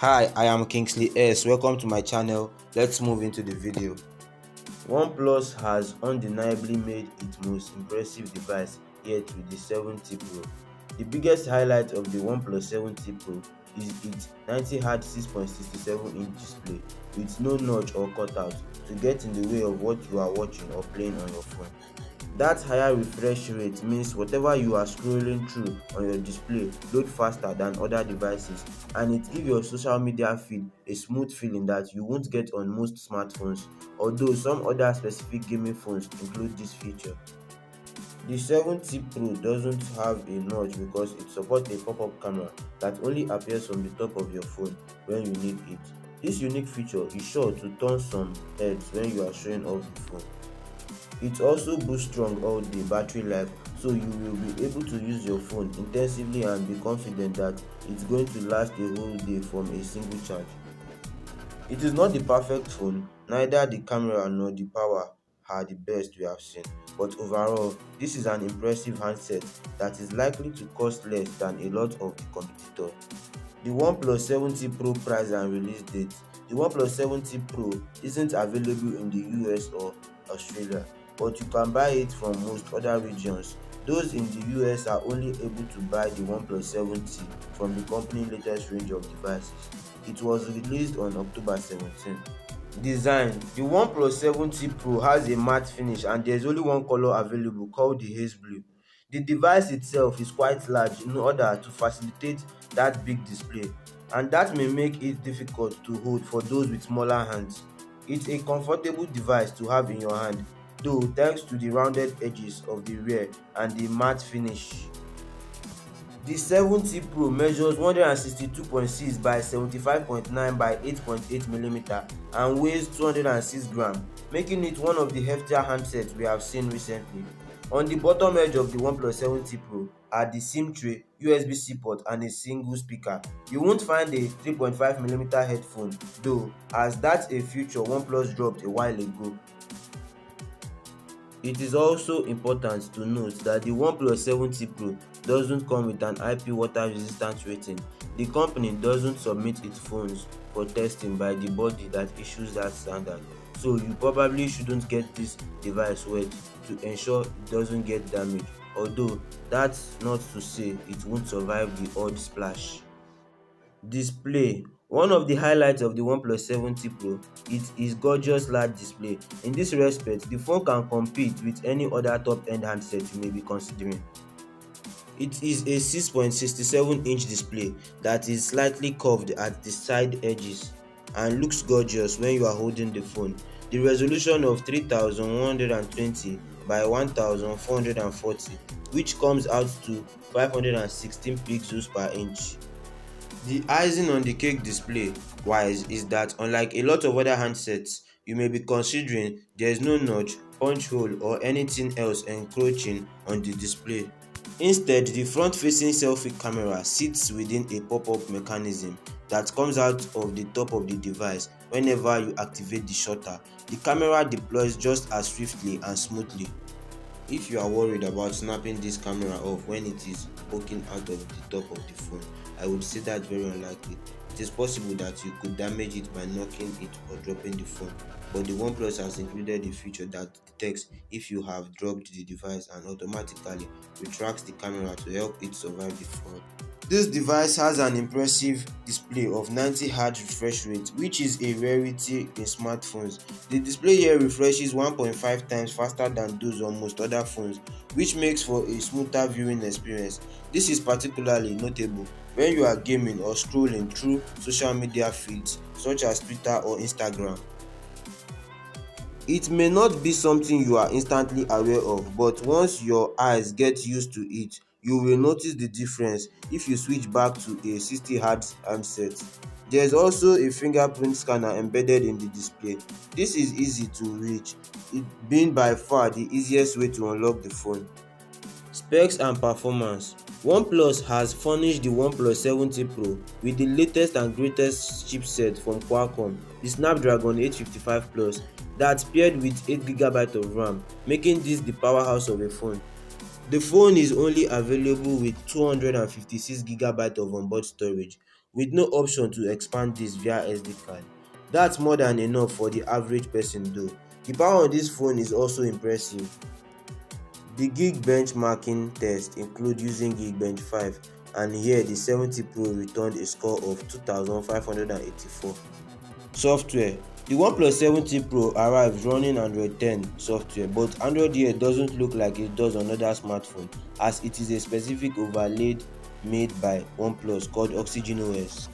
Hi, I am Kingsley S. Welcome to my channel. Let's move into the video. OnePlus has undeniably made its most impressive device yet with the 7T Pro. The biggest highlight of the OnePlus 7T Pro is its 90Hz 6.67-inch display with no notch or cutout to get in the way of what you are watching or playing on your phone. That higher refresh rate means whatever you are scrolling through on your display load faster than other devices, and it gives your social media feed a smooth feeling that you won't get on most smartphones, although some other specific gaming phones include this feature. The 7T Pro doesn't have a notch because it supports a pop-up camera that only appears from the top of your phone when you need it. This unique feature is sure to turn some heads when you are showing off the phone. It also boosts strong all-day battery life, so you will be able to use your phone intensively and be confident that it's going to last a whole day from a single charge. It is not the perfect phone, neither the camera nor the power are the best we have seen, but overall, this is an impressive handset that is likely to cost less than a lot of the competitors. The OnePlus 7T Pro price and release date. The OnePlus 7T Pro isn't available in the US or Australia, but you can buy it from most other regions. Those in the US are only able to buy the OnePlus 7T from the company's latest range of devices. It was released on October 17. Design. The OnePlus 7T Pro has a matte finish and there is only one color available called the haze blue. The device itself is quite large in order to facilitate that big display, and that may make it difficult to hold for those with smaller hands. It's a comfortable device to have in your hand, though thanks to the rounded edges of the rear and the matte finish. The 7T Pro measures 162.6 by 75.9 by 8.8 mm and weighs 206 grams, making it one of the heftier handsets we have seen recently. On the bottom edge of the OnePlus 7T Pro are the SIM tray, USB-C port and a single speaker. You won't find a 3.5mm headphone though, as that's a feature OnePlus dropped a while ago. It is also important to note that the OnePlus 7T Pro doesn't come with an IP water resistance rating. The company doesn't submit its phones for testing by the body that issues that standard, so you probably shouldn't get this device wet to ensure it doesn't get damaged, although that's not to say it won't survive the odd splash. Display. One of the highlights of the OnePlus 7T Pro is its gorgeous large display. In this respect, the phone can compete with any other top-end handset you may be considering. It is a 6.67-inch display that is slightly curved at the side edges and looks gorgeous when you are holding the phone. The resolution of 3120 by 1440, which comes out to 516 pixels per inch. The icing on the cake display wise is that unlike a lot of other handsets you may be considering, there is no notch, punch hole or anything else encroaching on the display. Instead, the front-facing selfie camera sits within a pop-up mechanism that comes out of the top of the device whenever you activate the shutter. The camera deploys just as swiftly and smoothly. If you are worried about snapping this camera off when it is poking out of the top of the phone, I would say that very unlikely. It is possible that you could damage it by knocking it or dropping the phone, but the OnePlus has included a feature that detects if you have dropped the device and automatically retracts the camera to help it survive the fall. This device has an impressive display of 90Hz refresh rate, which is a rarity in smartphones. The display here refreshes 1.5 times faster than those on most other phones, which makes for a smoother viewing experience. This is particularly notable when you are gaming or scrolling through social media feeds such as Twitter or Instagram. It may not be something you are instantly aware of, but once your eyes get used to it, you will notice the difference if you switch back to a 60Hz handset. There is also a fingerprint scanner embedded in the display. This is easy to reach, it being by far the easiest way to unlock the phone. Specs and performance. OnePlus has furnished the OnePlus 7T Pro with the latest and greatest chipset from Qualcomm, the Snapdragon 855 Plus, that's paired with 8GB of RAM, making this the powerhouse of a phone. The phone is only available with 256GB of onboard storage, with no option to expand this via SD card. That's more than enough for the average person though. The power on this phone is also impressive. The Geek benchmarking test include using Geekbench 5, and here the 70 Pro returned a score of 2584. Software. The OnePlus 70 Pro arrives running Android 10 software, but Android here doesn't look like it does on other smartphones, as it is a specific overlay made by OnePlus called Oxygen OS.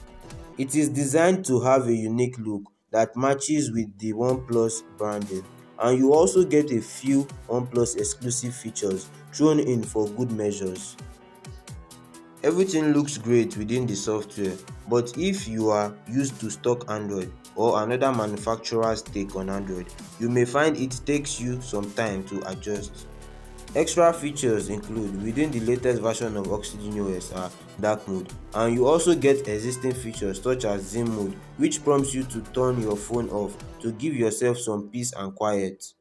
It is designed to have a unique look that matches with the OnePlus branding, and you also get a few OnePlus exclusive features thrown in for good measures. Everything looks great within the software, but if you are used to stock Android or another manufacturer's take on Android, you may find it takes you some time to adjust. Extra features include within the latest version of Oxygen OS are dark mode, and you also get existing features such as zoom mode, which prompts you to turn your phone off to give yourself some peace and quiet.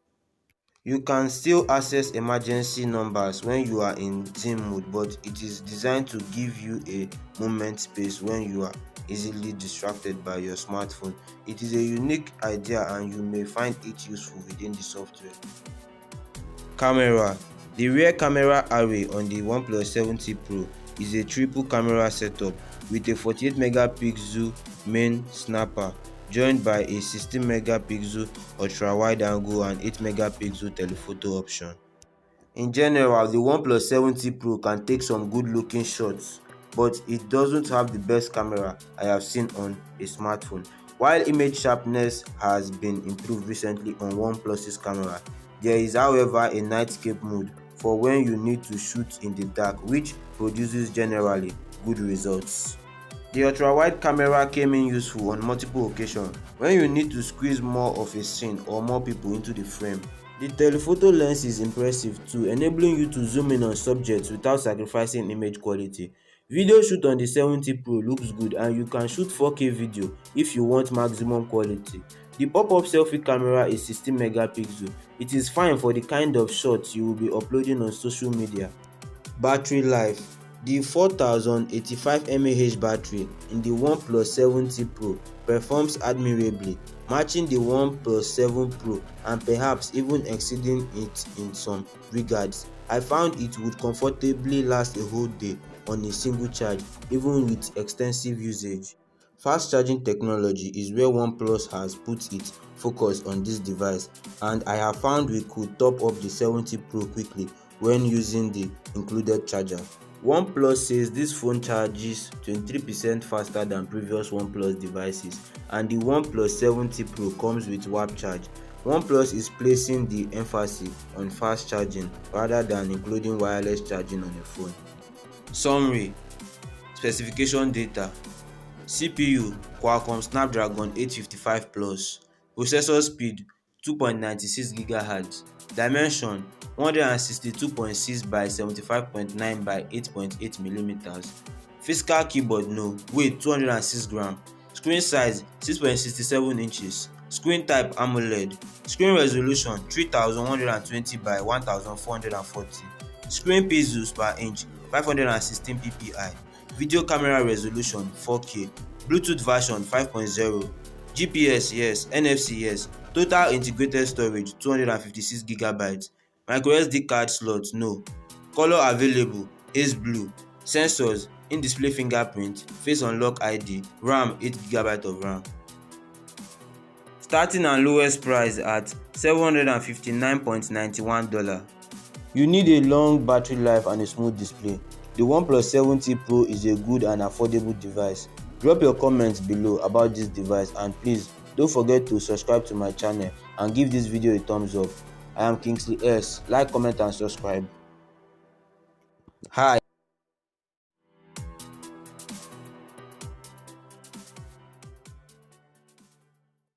You can still access emergency numbers when you are in zoom mode, but it is designed to give you a moment space when you are easily distracted by your smartphone. It is a unique idea and you may find it useful within the software. Camera. The rear camera array on the OnePlus 70 Pro is a triple camera setup with a 48 megapixel main snapper joined by a 16 megapixel ultra wide angle and 8 megapixel telephoto option. In general, the OnePlus 70 Pro can take some good looking shots, but it doesn't have the best camera I have seen on a smartphone. While image sharpness has been improved recently on OnePlus's camera, there is however a nightscape mode for when you need to shoot in the dark, which produces generally good results. The ultra-wide camera came in useful on multiple occasions when you need to squeeze more of a scene or more people into the frame. The telephoto lens is impressive too, enabling you to zoom in on subjects without sacrificing image quality. Video shoot on the 70 Pro looks good, and you can shoot 4K video if you want maximum quality. The pop-up selfie camera is 16 megapixel. It is fine for the kind of shots you will be uploading on social media. Battery life. The 4085 mAh battery in the OnePlus 70 Pro performs admirably, matching the OnePlus 7 Pro and perhaps even exceeding it in some regards. I found it would comfortably last a whole day on a single charge, even with extensive usage. Fast charging technology is where OnePlus has put its focus on this device, and I have found we could top up the 70 Pro quickly when using the included charger. OnePlus says this phone charges 23% faster than previous OnePlus devices, and the OnePlus 70 Pro comes with Warp Charge. OnePlus is placing the emphasis on fast charging rather than including wireless charging on a phone. Summary. Specification data. CPU Qualcomm Snapdragon 855 Plus. Processor speed 2.96 GHz. Dimension 162.6 by 75.9 by 8.8 mm. Physical keyboard no. Weight 206 grams. Screen size 6.67 inches. Screen type AMOLED. Screen resolution 3120 by 1440. Screen pixels per inch 516 ppi. Video camera resolution 4K. Bluetooth version 5.0. GPS yes, NFC yes. Total integrated storage 256 GB. MicroSD card slot no. Color available Ace Blue. Sensors in-display fingerprint, face unlock ID, RAM 8 GB of RAM. Starting and lowest price at $759.91. You need a long battery life and a smooth display. The OnePlus 70 Pro is a good and affordable device. Drop your comments below about this device, and please don't forget to subscribe to my channel and give this video a thumbs up. I am Kingsley S. Like, comment and subscribe. Hi.